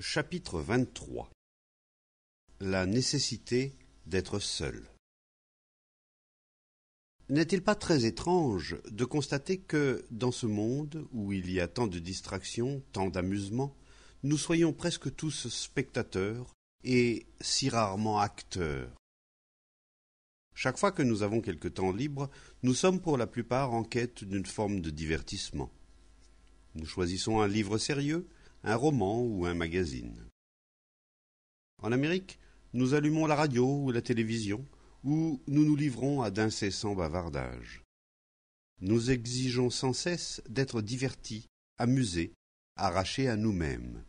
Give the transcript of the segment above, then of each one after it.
Chapitre 23. La nécessité d'être seul. N'est-il pas très étrange de constater que, dans ce monde où il y a tant de distractions, tant d'amusements, nous soyons presque tous spectateurs et si rarement acteurs? Chaque fois que nous avons quelque temps libre, nous sommes pour la plupart en quête d'une forme de divertissement. Nous choisissons un livre sérieux, un roman ou un magazine. En Amérique, nous allumons la radio ou la télévision, où nous nous livrons à d'incessants bavardages. Nous exigeons sans cesse d'être divertis, amusés, arrachés à nous-mêmes.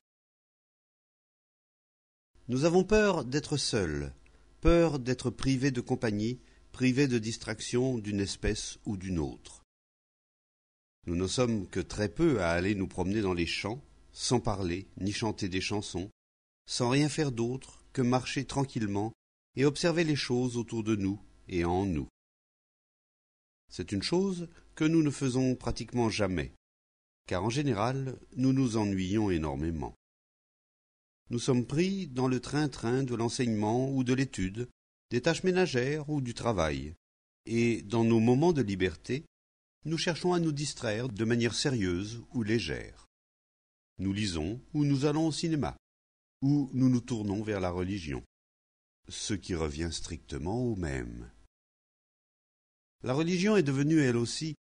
Nous avons peur d'être seuls, peur d'être privés de compagnie, privés de distraction d'une espèce ou d'une autre. Nous ne sommes que très peu à aller nous promener dans les champs, sans parler ni chanter des chansons, sans rien faire d'autre que marcher tranquillement et observer les choses autour de nous et en nous. C'est une chose que nous ne faisons pratiquement jamais, car en général, nous nous ennuyons énormément. Nous sommes pris dans le train-train de l'enseignement ou de l'étude, des tâches ménagères ou du travail, et dans nos moments de liberté, nous cherchons à nous distraire de manière sérieuse ou légère. Nous lisons ou nous allons au cinéma, ou nous nous tournons vers la religion, ce qui revient strictement au même. La religion est devenue, elle aussi,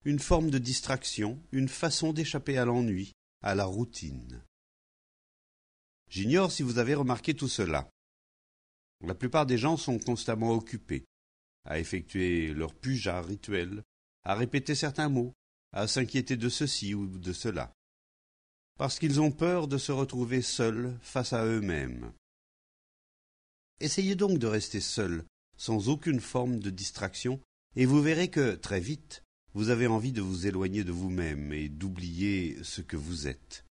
une forme de distraction, une façon d'échapper à l'ennui, à la routine. J'ignore si vous avez remarqué tout cela. La plupart des gens sont constamment occupés, à effectuer leur puja rituel, à répéter certains mots, à s'inquiéter de ceci ou de cela, parce qu'ils ont peur de se retrouver seuls face à eux-mêmes. Essayez donc de rester seul, sans aucune forme de distraction, et vous verrez que, très vite, vous avez envie de vous éloigner de vous-même et d'oublier ce que vous êtes.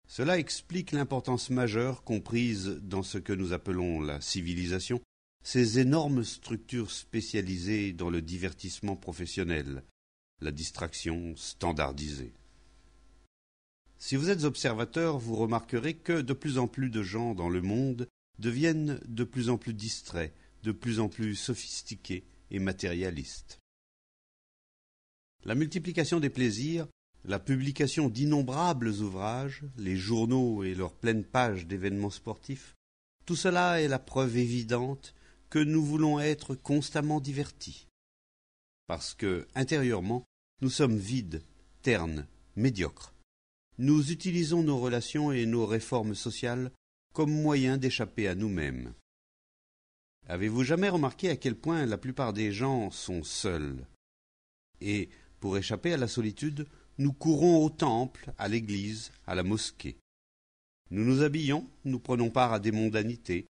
Cela explique l'importance majeure comprise dans ce que nous appelons la civilisation, ces énormes structures spécialisées dans le divertissement professionnel, la distraction standardisée. Si vous êtes observateur, vous remarquerez que de plus en plus de gens dans le monde deviennent de plus en plus distraits, de plus en plus sophistiqués et matérialistes. La multiplication des plaisirs, la publication d'innombrables ouvrages, les journaux et leurs pleines pages d'événements sportifs, tout cela est la preuve évidente que nous voulons être constamment divertis. Parce que, intérieurement, nous sommes vides, ternes, médiocres. Nous utilisons nos relations et nos réformes sociales comme moyen d'échapper à nous-mêmes. Avez-vous jamais remarqué à quel point la plupart des gens sont seuls? Et, pour échapper à la solitude, nous courons au temple, à l'église, à la mosquée. Nous nous habillons, nous prenons part à des mondanités,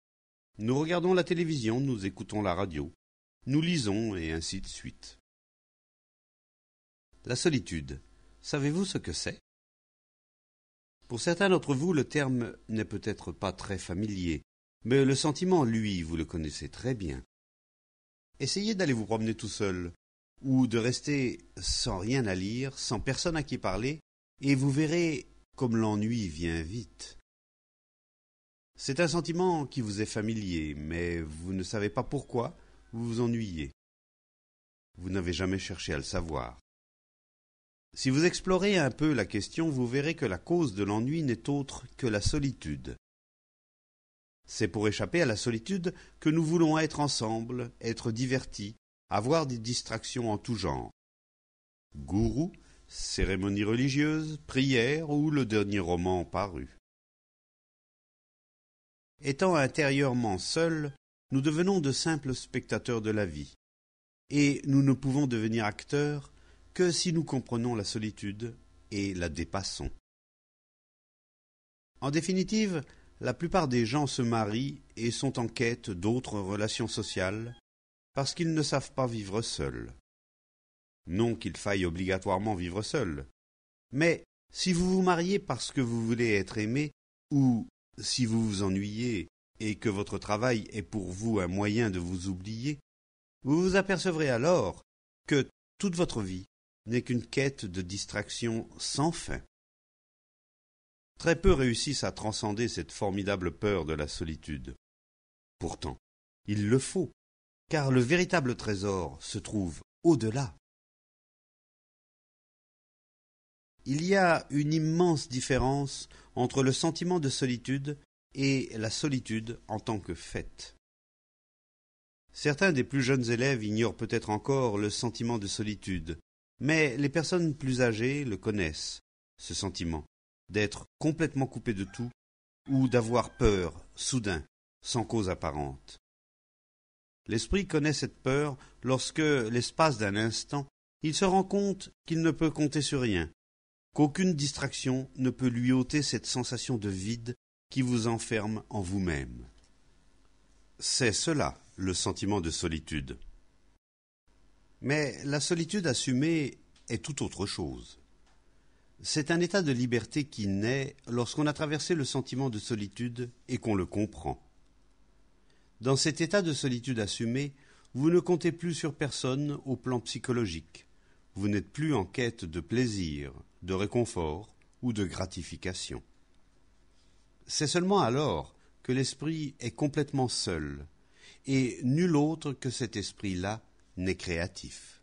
nous regardons la télévision, nous écoutons la radio, nous lisons, et ainsi de suite. La solitude, savez-vous ce que c'est? Pour certains d'entre vous, le terme n'est peut-être pas très familier, mais le sentiment, lui, vous le connaissez très bien. Essayez d'aller vous promener tout seul, ou de rester sans rien à lire, sans personne à qui parler, et vous verrez comme l'ennui vient vite. C'est un sentiment qui vous est familier, mais vous ne savez pas pourquoi vous vous ennuyez. Vous n'avez jamais cherché à le savoir. Si vous explorez un peu la question, vous verrez que la cause de l'ennui n'est autre que la solitude. C'est pour échapper à la solitude que nous voulons être ensemble, être divertis, avoir des distractions en tout genre. Gourou, cérémonies religieuses, prières ou le dernier roman paru. Étant intérieurement seuls, nous devenons de simples spectateurs de la vie. Et nous ne pouvons devenir acteurs que si nous comprenons la solitude et la dépassons. En définitive, la plupart des gens se marient et sont en quête d'autres relations sociales parce qu'ils ne savent pas vivre seuls. Non qu'il faille obligatoirement vivre seul, mais si vous vous mariez parce que vous voulez être aimé, ou si vous vous ennuyez et que votre travail est pour vous un moyen de vous oublier, vous vous apercevrez alors que toute votre vie n'est qu'une quête de distraction sans fin. Très peu réussissent à transcender cette formidable peur de la solitude. Pourtant, il le faut, car le véritable trésor se trouve au-delà. Il y a une immense différence entre le sentiment de solitude et la solitude en tant que fait. Certains des plus jeunes élèves ignorent peut-être encore le sentiment de solitude, mais les personnes plus âgées le connaissent, ce sentiment, d'être complètement coupé de tout ou d'avoir peur, soudain, sans cause apparente. L'esprit connaît cette peur lorsque, l'espace d'un instant, il se rend compte qu'il ne peut compter sur rien, qu'aucune distraction ne peut lui ôter cette sensation de vide qui vous enferme en vous-même. C'est cela, le sentiment de solitude. Mais la solitude assumée est tout autre chose. C'est un état de liberté qui naît lorsqu'on a traversé le sentiment de solitude et qu'on le comprend. Dans cet état de solitude assumée, vous ne comptez plus sur personne au plan psychologique. Vous n'êtes plus en quête de plaisir, de réconfort ou de gratification. C'est seulement alors que l'esprit est complètement seul, et nul autre que cet esprit-là n'est créatif.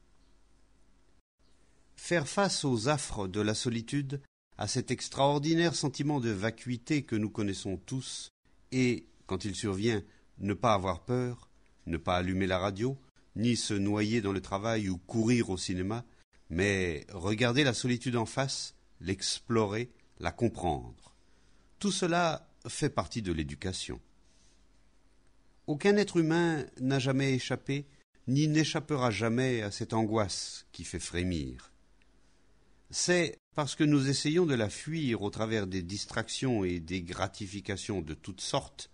Faire face aux affres de la solitude, à cet extraordinaire sentiment de vacuité que nous connaissons tous, et, quand il survient, ne pas avoir peur, ne pas allumer la radio, ni se noyer dans le travail ou courir au cinéma, mais regarder la solitude en face, l'explorer, la comprendre. Tout cela fait partie de l'éducation. Aucun être humain n'a jamais échappé, ni n'échappera jamais à cette angoisse qui fait frémir. C'est parce que nous essayons de la fuir au travers des distractions et des gratifications de toutes sortes,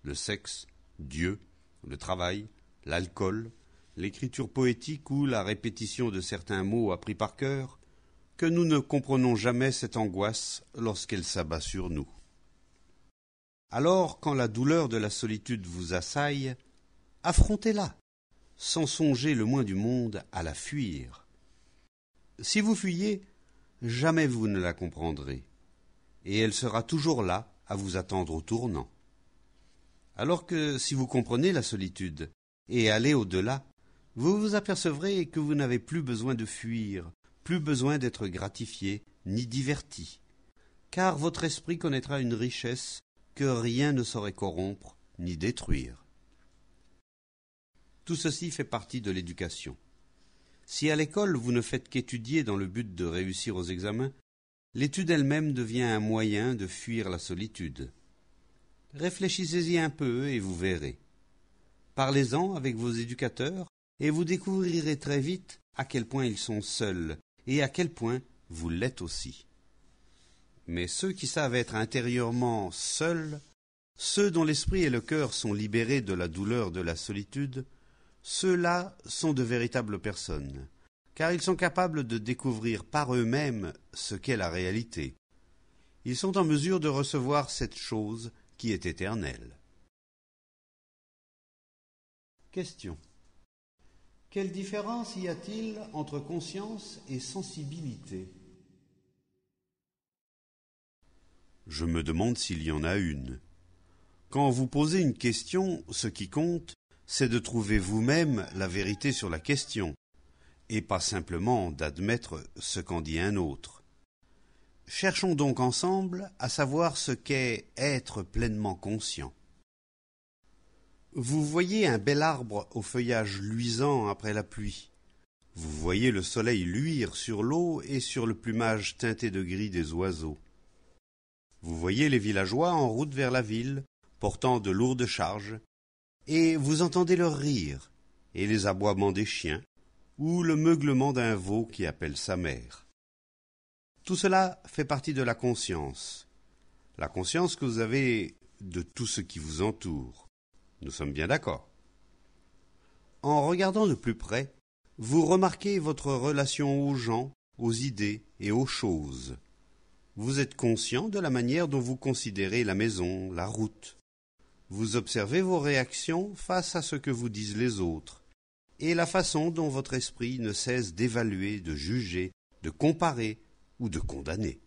le sexe, Dieu, le travail, l'alcool, l'écriture poétique ou la répétition de certains mots appris par cœur, que nous ne comprenons jamais cette angoisse lorsqu'elle s'abat sur nous. Alors, quand la douleur de la solitude vous assaille, affrontez-la, sans songer le moins du monde à la fuir. Si vous fuyez, jamais vous ne la comprendrez, et elle sera toujours là à vous attendre au tournant. Alors que si vous comprenez la solitude et allez au-delà, vous vous apercevrez que vous n'avez plus besoin de fuir, plus besoin d'être gratifié ni diverti, car votre esprit connaîtra une richesse que rien ne saurait corrompre ni détruire. Tout ceci fait partie de l'éducation. Si à l'école vous ne faites qu'étudier dans le but de réussir aux examens, l'étude elle-même devient un moyen de fuir la solitude. Réfléchissez-y un peu et vous verrez. Parlez-en avec vos éducateurs et vous découvrirez très vite à quel point ils sont seuls et à quel point vous l'êtes aussi. Mais ceux qui savent être intérieurement seuls, ceux dont l'esprit et le cœur sont libérés de la douleur de la solitude, ceux-là sont de véritables personnes, car ils sont capables de découvrir par eux-mêmes ce qu'est la réalité. Ils sont en mesure de recevoir cette chose qui est éternelle. Question. Quelle différence y a-t-il entre conscience et sensibilité ? Je me demande s'il y en a une. Quand vous posez une question, ce qui compte, c'est de trouver vous-même la vérité sur la question, et pas simplement d'admettre ce qu'en dit un autre. Cherchons donc ensemble à savoir ce qu'est être pleinement conscient. Vous voyez un bel arbre au feuillage luisant après la pluie. Vous voyez le soleil luire sur l'eau et sur le plumage teinté de gris des oiseaux. Vous voyez les villageois en route vers la ville, portant de lourdes charges, et vous entendez leur rire, et les aboiements des chiens, ou le meuglement d'un veau qui appelle sa mère. Tout cela fait partie de la conscience que vous avez de tout ce qui vous entoure. Nous sommes bien d'accord. En regardant de plus près, vous remarquez votre relation aux gens, aux idées et aux choses. Vous êtes conscient de la manière dont vous considérez la maison, la route. Vous observez vos réactions face à ce que vous disent les autres, et la façon dont votre esprit ne cesse d'évaluer, de juger, de comparer ou de condamner.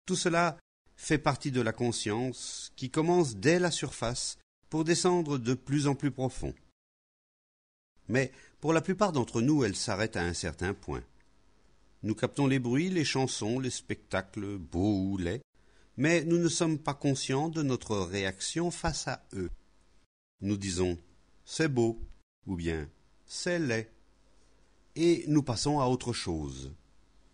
Tout cela fait partie de la conscience qui commence dès la surface pour descendre de plus en plus profond. Mais pour la plupart d'entre nous, elle s'arrête à un certain point. Nous captons les bruits, les chansons, les spectacles, beaux ou laids, mais nous ne sommes pas conscients de notre réaction face à eux. Nous disons « c'est beau » ou bien « c'est laid » et nous passons à autre chose,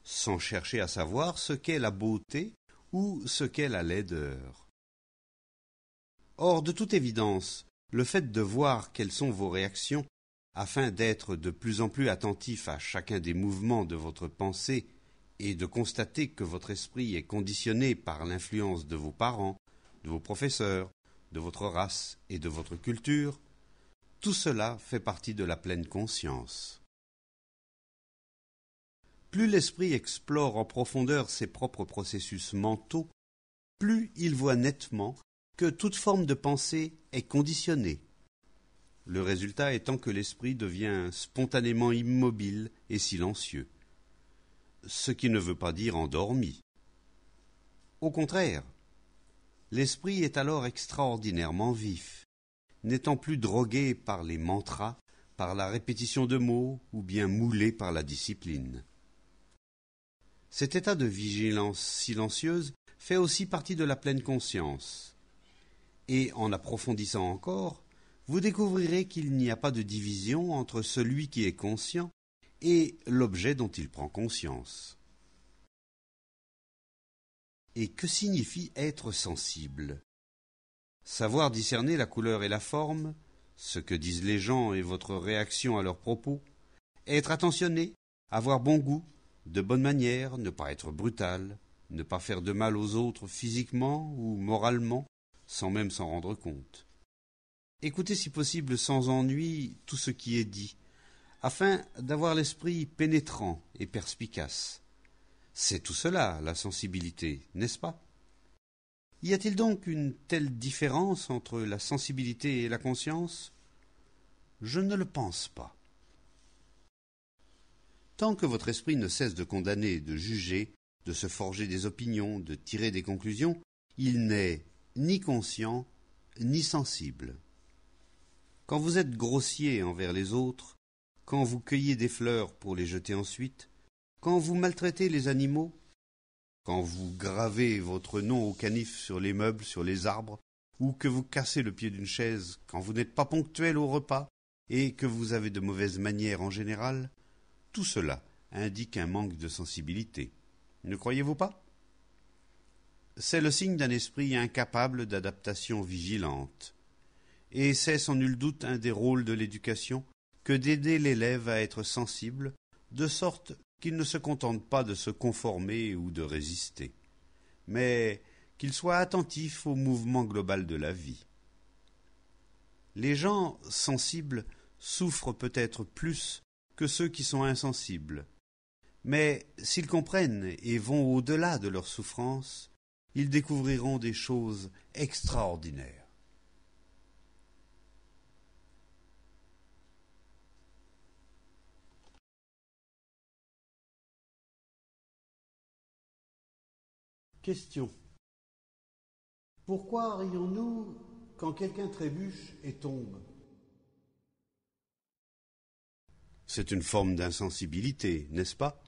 sans chercher à savoir ce qu'est la beauté ou ce qu'est la laideur. Or, de toute évidence, le fait de voir quelles sont vos réactions, afin d'être de plus en plus attentif à chacun des mouvements de votre pensée et de constater que votre esprit est conditionné par l'influence de vos parents, de vos professeurs, de votre race et de votre culture, tout cela fait partie de la pleine conscience. Plus l'esprit explore en profondeur ses propres processus mentaux, plus il voit nettement que toute forme de pensée est conditionnée. Le résultat étant que l'esprit devient spontanément immobile et silencieux, ce qui ne veut pas dire endormi. Au contraire, l'esprit est alors extraordinairement vif, n'étant plus drogué par les mantras, par la répétition de mots ou bien moulé par la discipline. Cet état de vigilance silencieuse fait aussi partie de la pleine conscience. Et en approfondissant encore, vous découvrirez qu'il n'y a pas de division entre celui qui est conscient et l'objet dont il prend conscience. Et que signifie être sensible? Savoir discerner la couleur et la forme, ce que disent les gens et votre réaction à leurs propos, être attentionné, avoir bon goût, de bonnes manières, ne pas être brutal, ne pas faire de mal aux autres physiquement ou moralement, sans même s'en rendre compte. Écoutez si possible sans ennui tout ce qui est dit, afin d'avoir l'esprit pénétrant et perspicace. C'est tout cela, la sensibilité, n'est-ce pas? Y a-t-il donc une telle différence entre la sensibilité et la conscience? Je ne le pense pas. Tant que votre esprit ne cesse de condamner, de juger, de se forger des opinions, de tirer des conclusions, il n'est ni conscient, ni sensible. Quand vous êtes grossier envers les autres, quand vous cueillez des fleurs pour les jeter ensuite, quand vous maltraitez les animaux, quand vous gravez votre nom au canif sur les meubles, sur les arbres, ou que vous cassez le pied d'une chaise, quand vous n'êtes pas ponctuel au repas et que vous avez de mauvaises manières en général, tout cela indique un manque de sensibilité. Ne croyez-vous pas? C'est le signe d'un esprit incapable d'adaptation vigilante. Et c'est sans nul doute un des rôles de l'éducation que d'aider l'élève à être sensible, de sorte qu'il ne se contente pas de se conformer ou de résister, mais qu'il soit attentif au mouvement global de la vie. Les gens sensibles souffrent peut-être plus que ceux qui sont insensibles, mais s'ils comprennent et vont au-delà de leur souffrance, ils découvriront des choses extraordinaires. Question. Pourquoi rions-nous quand quelqu'un trébuche et tombe? C'est une forme d'insensibilité, n'est-ce pas?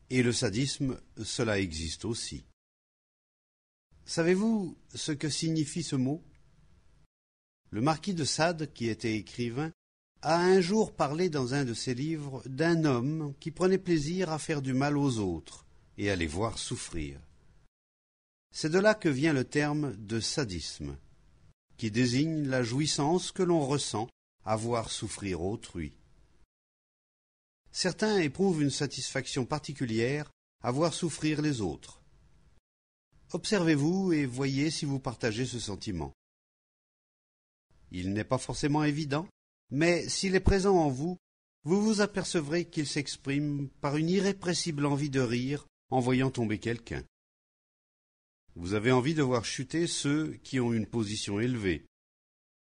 Et le sadisme, cela existe aussi. Savez-vous ce que signifie ce mot? Le marquis de Sade, qui était écrivain, a un jour parlé dans un de ses livres d'un homme qui prenait plaisir à faire du mal aux autres et à les voir souffrir. C'est de là que vient le terme de sadisme, qui désigne la jouissance que l'on ressent à voir souffrir autrui. Certains éprouvent une satisfaction particulière à voir souffrir les autres. Observez-vous et voyez si vous partagez ce sentiment. Il n'est pas forcément évident, mais s'il est présent en vous, vous vous apercevrez qu'il s'exprime par une irrépressible envie de rire en voyant tomber quelqu'un. Vous avez envie de voir chuter ceux qui ont une position élevée.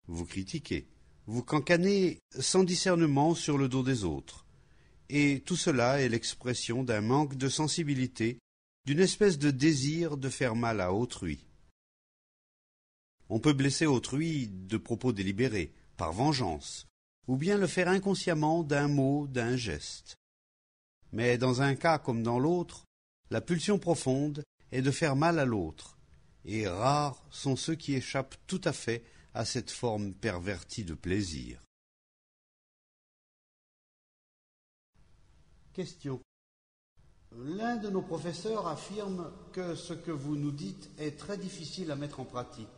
Vous critiquez, vous cancanez sans discernement sur le dos des autres. Et tout cela est l'expression d'un manque de sensibilité d'une espèce de désir de faire mal à autrui. On peut blesser autrui de propos délibérés, par vengeance, ou bien le faire inconsciemment d'un mot, d'un geste. Mais dans un cas comme dans l'autre, la pulsion profonde est de faire mal à l'autre, et rares sont ceux qui échappent tout à fait à cette forme pervertie de plaisir. Question. L'un de nos professeurs affirme que ce que vous nous dites est très difficile à mettre en pratique.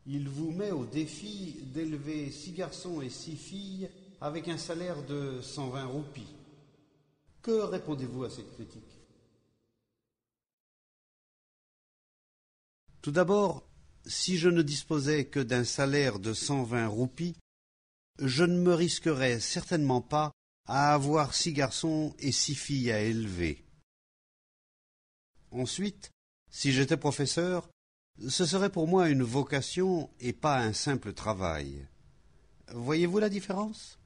Il vous met au défi d'élever 6 garçons et 6 filles avec un salaire de 120 roupies. Que répondez-vous à cette critique? Tout d'abord, si je ne disposais que d'un salaire de 120 roupies, je ne me risquerais certainement pas à avoir 6 garçons et 6 filles à élever. Ensuite, si j'étais professeur, ce serait pour moi une vocation et pas un simple travail. Voyez-vous la différence?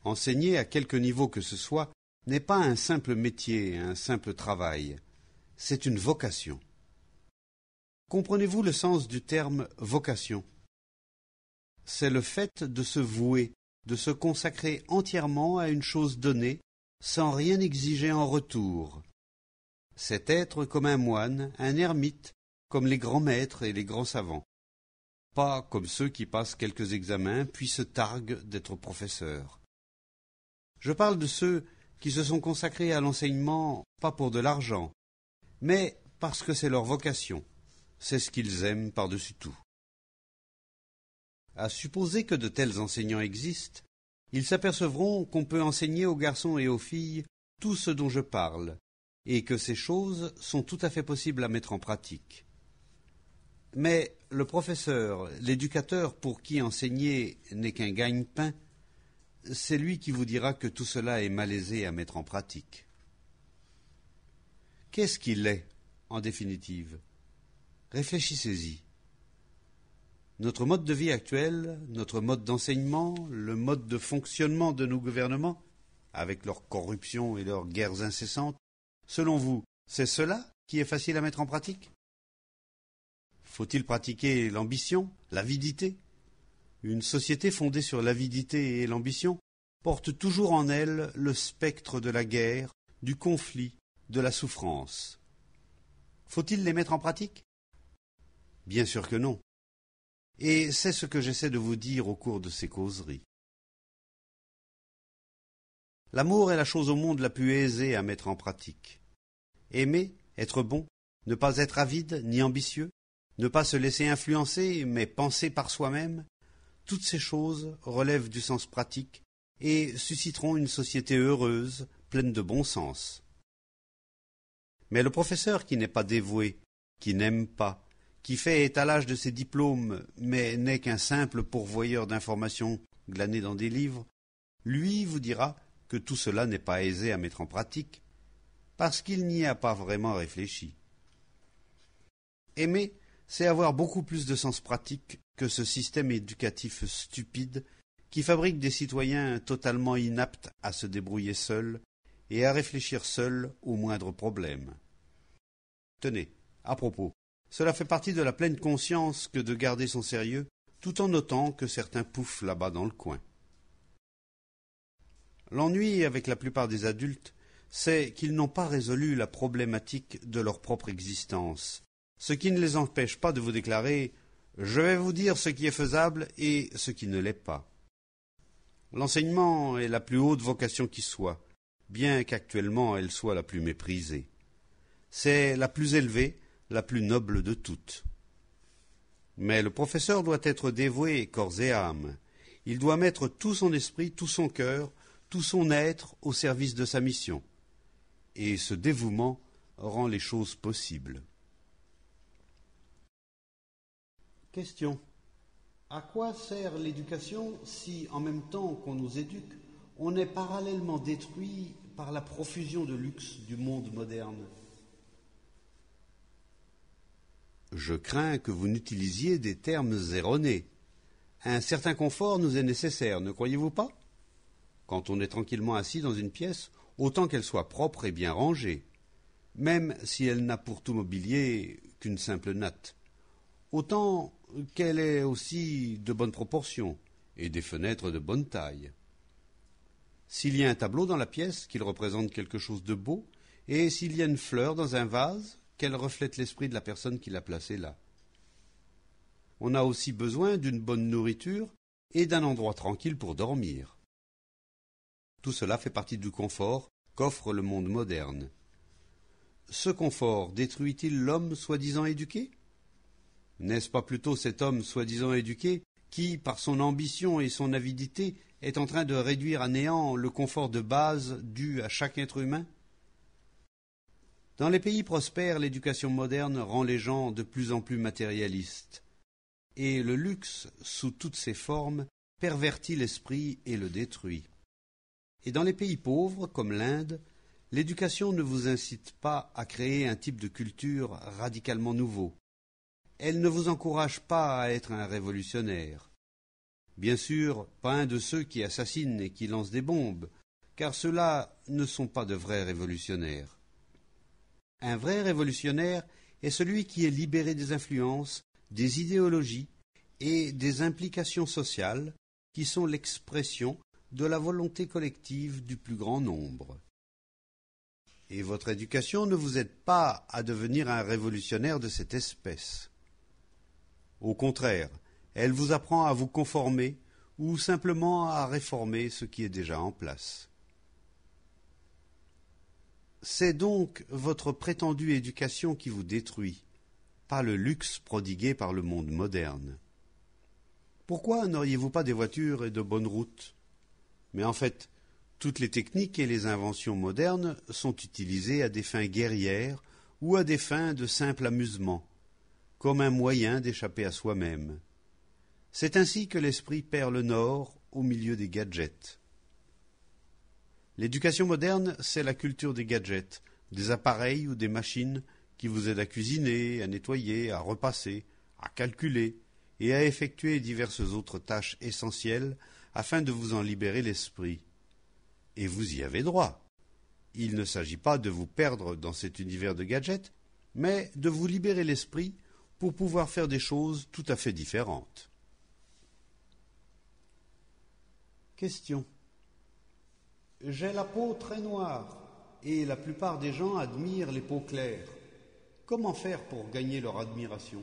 Enseigner à quelque niveau que ce soit n'est pas un simple métier, un simple travail. C'est une vocation. Comprenez-vous le sens du terme vocation? C'est le fait de se vouer, de se consacrer entièrement à une chose donnée, sans rien exiger en retour. C'est être comme un moine, un ermite, comme les grands maîtres et les grands savants. Pas comme ceux qui passent quelques examens puis se targuent d'être professeurs. Je parle de ceux qui se sont consacrés à l'enseignement pas pour de l'argent, mais parce que c'est leur vocation, c'est ce qu'ils aiment par-dessus tout. À supposer que de tels enseignants existent, ils s'apercevront qu'on peut enseigner aux garçons et aux filles tout ce dont je parle, et que ces choses sont tout à fait possibles à mettre en pratique. Mais le professeur, l'éducateur pour qui enseigner n'est qu'un gagne-pain, c'est lui qui vous dira que tout cela est malaisé à mettre en pratique. Qu'est-ce qu'il est, en définitive? Réfléchissez-y. Notre mode de vie actuel, notre mode d'enseignement, le mode de fonctionnement de nos gouvernements, avec leur corruption et leurs guerres incessantes, selon vous, c'est cela qui est facile à mettre en pratique? Faut-il pratiquer l'ambition, l'avidité? Une société fondée sur l'avidité et l'ambition porte toujours en elle le spectre de la guerre, du conflit, de la souffrance. Faut-il les mettre en pratique? Bien sûr que non. Et c'est ce que j'essaie de vous dire au cours de ces causeries. L'amour est la chose au monde la plus aisée à mettre en pratique. Aimer, être bon, ne pas être avide ni ambitieux, ne pas se laisser influencer, mais penser par soi-même, toutes ces choses relèvent du sens pratique et susciteront une société heureuse, pleine de bon sens. Mais le professeur qui n'est pas dévoué, qui n'aime pas, qui fait étalage de ses diplômes, mais n'est qu'un simple pourvoyeur d'informations glanées dans des livres, lui vous dira que tout cela n'est pas aisé à mettre en pratique, parce qu'il n'y a pas vraiment réfléchi. Aimer, c'est avoir beaucoup plus de sens pratique que ce système éducatif stupide qui fabrique des citoyens totalement inaptes à se débrouiller seuls et à réfléchir seuls aux moindres problèmes. Tenez, à propos, cela fait partie de la pleine conscience que de garder son sérieux, tout en notant que certains pouffent là-bas dans le coin. L'ennui avec la plupart des adultes, c'est qu'ils n'ont pas résolu la problématique de leur propre existence, ce qui ne les empêche pas de vous déclarer « Je vais vous dire ce qui est faisable et ce qui ne l'est pas ». L'enseignement est la plus haute vocation qui soit, bien qu'actuellement elle soit la plus méprisée. C'est la plus élevée, la plus noble de toutes. Mais le professeur doit être dévoué corps et âme. Il doit mettre tout son esprit, tout son cœur, tout son être au service de sa mission. Et ce dévouement rend les choses possibles. Question. À quoi sert l'éducation si, en même temps qu'on nous éduque, on est parallèlement détruit par la profusion de luxe du monde moderne? Je crains que vous n'utilisiez des termes erronés. Un certain confort nous est nécessaire, ne croyez-vous pas? Quand on est tranquillement assis dans une pièce, autant qu'elle soit propre et bien rangée. même si elle n'a pour tout mobilier qu'une simple natte. Autant qu'elle est aussi de bonne proportion et des fenêtres de bonne taille. S'il y a un tableau dans la pièce, qu'il représente quelque chose de beau, et s'il y a une fleur dans un vase, qu'elle reflète l'esprit de la personne qui l'a placée là. On a aussi besoin d'une bonne nourriture et d'un endroit tranquille pour dormir. Tout cela fait partie du confort qu'offre le monde moderne. Ce confort détruit-il l'homme soi-disant éduqué? N'est-ce pas plutôt cet homme soi-disant éduqué qui, par son ambition et son avidité, est en train de réduire à néant le confort de base dû à chaque être humain? Dans les pays prospères, l'éducation moderne rend les gens de plus en plus matérialistes, et le luxe, sous toutes ses formes, pervertit l'esprit et le détruit. Et dans les pays pauvres, comme l'Inde, l'éducation ne vous incite pas à créer un type de culture radicalement nouveau. Elle ne vous encourage pas à être un révolutionnaire. Bien sûr, pas un de ceux qui assassinent et qui lancent des bombes, car ceux-là ne sont pas de vrais révolutionnaires. Un vrai révolutionnaire est celui qui est libéré des influences, des idéologies et des implications sociales qui sont l'expression de la volonté collective du plus grand nombre. Et votre éducation ne vous aide pas à devenir un révolutionnaire de cette espèce. Au contraire, elle vous apprend à vous conformer ou simplement à réformer ce qui est déjà en place. C'est donc votre prétendue éducation qui vous détruit, pas le luxe prodigué par le monde moderne. Pourquoi n'auriez-vous pas des voitures et de bonnes routes? Mais en fait, toutes les techniques et les inventions modernes sont utilisées à des fins guerrières ou à des fins de simple amusement, comme un moyen d'échapper à soi-même. C'est ainsi que l'esprit perd le nord au milieu des gadgets. L'éducation moderne, c'est la culture des gadgets, des appareils ou des machines qui vous aident à cuisiner, à nettoyer, à repasser, à calculer et à effectuer diverses autres tâches essentielles afin de vous en libérer l'esprit. Et vous y avez droit. Il ne s'agit pas de vous perdre dans cet univers de gadgets, mais de vous libérer l'esprit pour pouvoir faire des choses tout à fait différentes. Question. J'ai la peau très noire et la plupart des gens admirent les peaux claires. Comment faire pour gagner leur admiration?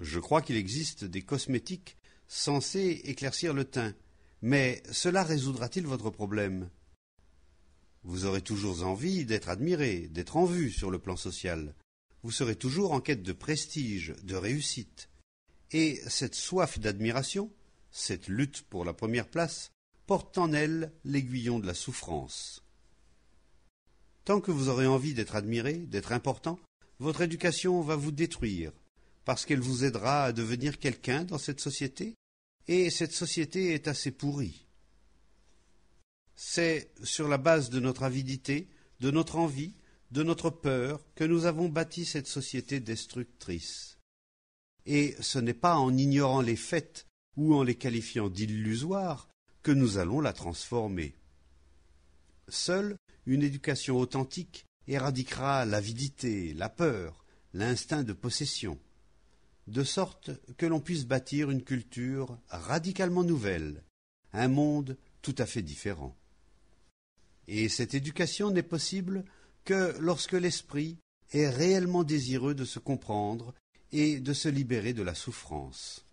Je crois qu'il existe des cosmétiques censés éclaircir le teint, mais cela résoudra-t-il votre problème? Vous aurez toujours envie d'être admiré, d'être en vue sur le plan social. Vous serez toujours en quête de prestige, de réussite. Et cette soif d'admiration, cette lutte pour la première place, porte en elle l'aiguillon de la souffrance. Tant que vous aurez envie d'être admiré, d'être important, votre éducation va vous détruire, parce qu'elle vous aidera à devenir quelqu'un dans cette société, et cette société est assez pourrie. C'est sur la base de notre avidité, de notre envie, de notre peur, que nous avons bâti cette société destructrice. Et ce n'est pas en ignorant les faits ou en les qualifiant d'illusoires que nous allons la transformer. Seule une éducation authentique éradiquera l'avidité, la peur, l'instinct de possession, de sorte que l'on puisse bâtir une culture radicalement nouvelle, un monde tout à fait différent. Et cette éducation n'est possible que lorsque l'esprit est réellement désireux de se comprendre et de se libérer de la souffrance.